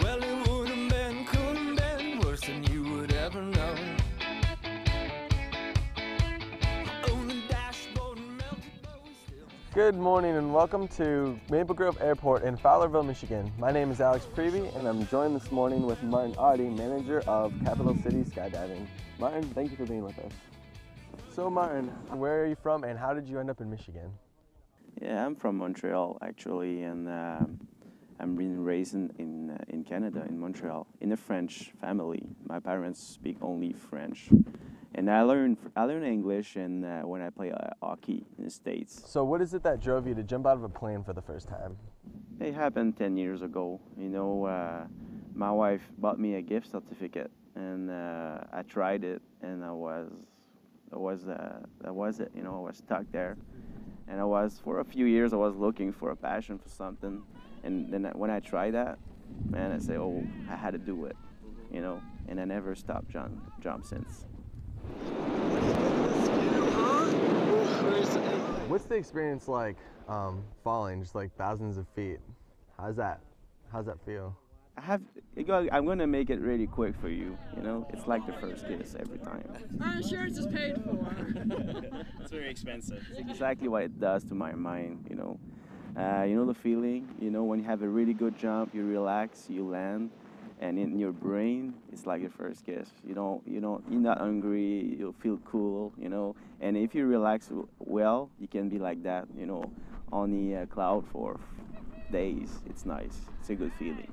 Well, it would have been, could have been worse than you would ever know. On the dashboard, melted bones still. Good morning and welcome to Maple Grove Airport in Fowlerville, Michigan. My name is Alex Prevey and I'm joined this morning with Martin Audi, manager of Capital City Skydiving. Martin, thank you for being with us. So Martin, where are you from and how did you end up in Michigan? Yeah, I'm from Montreal actually, and I'm been raised in Canada, in Montreal, in a French family. My parents speak only French, and I learned English and when I play hockey in the States. So what is it that drove you to jump out of a plane for the first time? It happened 10 years ago. You know, my wife bought me a gift certificate, and I tried it, and that was it. You know, I was stuck there. And for a few years, I was looking for a passion for something. And then when I tried that, man, I say, oh, I had to do it, you know. And I never stopped jump since. What's the experience like falling just like thousands of feet? How's that feel? I'm going to make it really quick for you, you know. It's like the first kiss every time. Our insurance is paid for. It's very expensive. It's exactly what it does to my mind, you know. You know the feeling, you know, when you have a really good jump, you relax, you land, and in your brain, it's like your first kiss. You're not hungry, you feel cool, you know. And if you relax well, you can be like that, you know, on the cloud for days. It's nice. It's a good feeling.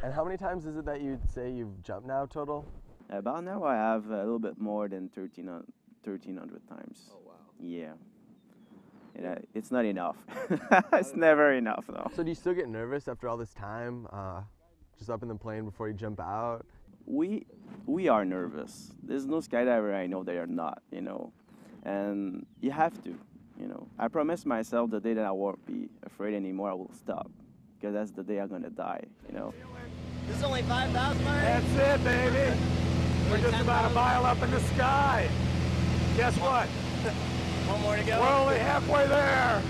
And how many times is it that you'd say you've jumped now total? About now I have a little bit more than 1,300 times. Oh, wow. Yeah. It's not enough. It's never enough, though. So do you still get nervous after all this time, just up in the plane before you jump out? We are nervous. There's no skydiver I know they are not, you know. And you have to, you know. I promised myself the day that I won't be afraid anymore, I will stop. Because that's the day I'm going to die, you know. This is only 5,000, Martin? That's it, baby. We're just about a mile up in the sky. Guess what? One more to go. We're only halfway there.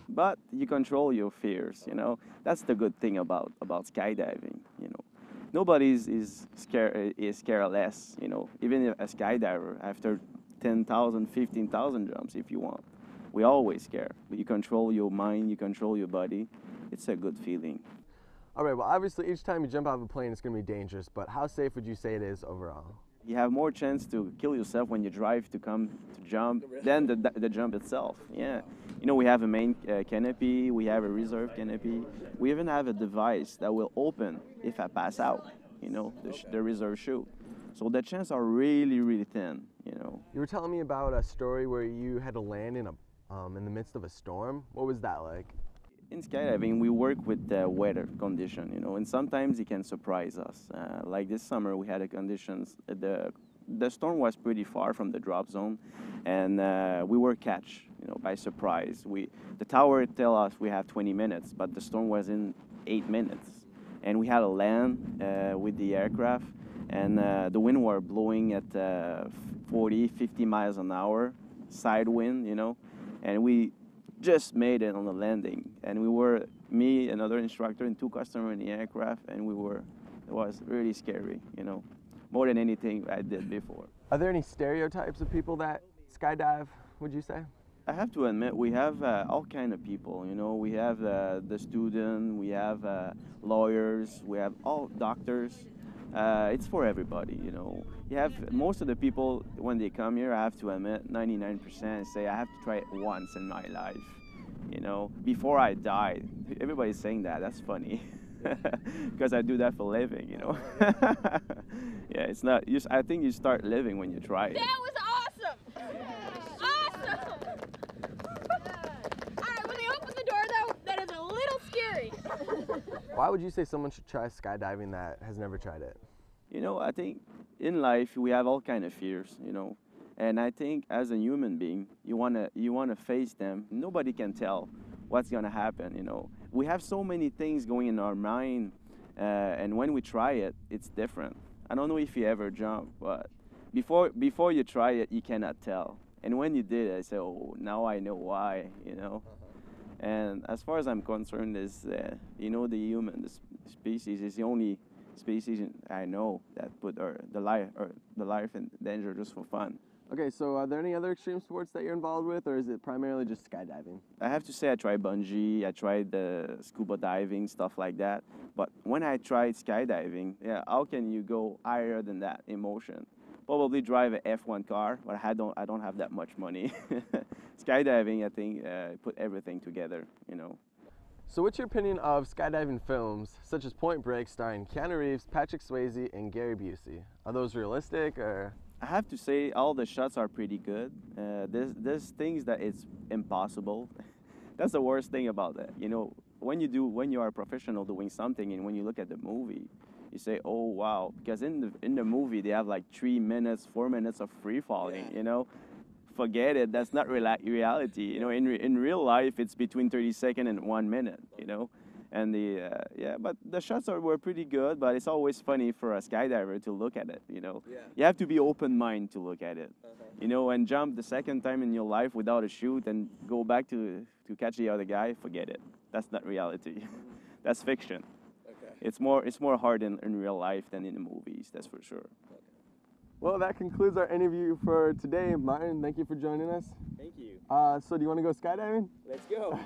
But you control your fears, you know. That's the good thing about skydiving, you know. Nobody is scared less, you know. Even a skydiver, after 10,000, 15,000 jumps, if you want, we always scare. But you control your mind, you control your body. It's a good feeling. All right, well, obviously each time you jump out of a plane, it's going to be dangerous, but how safe would you say it is overall? You have more chance to kill yourself when you drive to come to jump than the jump itself. Yeah. You know, we have a main canopy, we have a reserve canopy. We even have a device that will open if I pass out, you know, the reserve chute. So the chances are really, really thin, you know. You were telling me about a story where you had to land in the midst of a storm. What was that like? In skydiving, we work with the weather condition, you know, and sometimes it can surprise us. Like this summer, we had conditions. The storm was pretty far from the drop zone, and we were catch, you know, by surprise. The tower tell us we have 20 minutes, but the storm was in 8 minutes, and we had to land with the aircraft, and the wind were blowing at 40, 50 miles an hour, side wind, you know, and we just made it on the landing, and me, another instructor, and 2 customers in the aircraft, and it was really scary, you know, more than anything I did before. Are there any stereotypes of people that skydive, would you say? I have to admit, we have all kind of people, you know. We have the student, we have lawyers, we have all doctors. It's for everybody, you know. You have most of the people, when they come here, I have to admit, 99% say I have to try it once in my life, you know, before I die. Everybody's saying that. That's funny, because I do that for a living, you know. Yeah, it's not. I think you start living when you try it. That was awesome! Awesome! All right, when they open the door, though, that is a little scary. Why would you say someone should try skydiving that has never tried it? You know, I think in life we have all kind of fears, you know, and I think as a human being, you wanna face them. Nobody can tell what's gonna happen, you know. We have so many things going in our mind, and when we try it, it's different. I don't know if you ever jump, but before you try it, you cannot tell. And when you did, I said, oh, now I know why, you know. And as far as I'm concerned, is you know, the human species is the only species I know that put the life in danger just for fun. Okay, so are there any other extreme sports that you're involved with, or is it primarily just skydiving? I have to say I tried bungee, I tried the scuba diving, stuff like that. But when I tried skydiving, yeah, how can you go higher than that emotion? Probably drive an F1 car, but I don't have that much money. Skydiving, I think, put everything together, you know. So what's your opinion of skydiving films such as Point Break starring Keanu Reeves, Patrick Swayze, and Gary Busey? Are those realistic, or? I have to say all the shots are pretty good. There's things that it's impossible. That's the worst thing about it. You know, when you are a professional doing something, and when you look at the movie, you say, oh wow, because in the movie they have like 3 minutes, 4 minutes of free falling. You know, forget it. That's not reality. You know, in real life it's between 30 seconds and 1 minute. You know. And but the shots were pretty good, but it's always funny for a skydiver to look at it, you know. Yeah. You have to be open-minded to look at it, you know, and jump the second time in your life without a chute and go back to catch the other guy, forget it. That's not reality. That's fiction. Okay. It's more hard in real life than in the movies, that's for sure. Okay. Well, that concludes our interview for today. Martin, thank you for joining us. Thank you. So do you want to go skydiving? Let's go.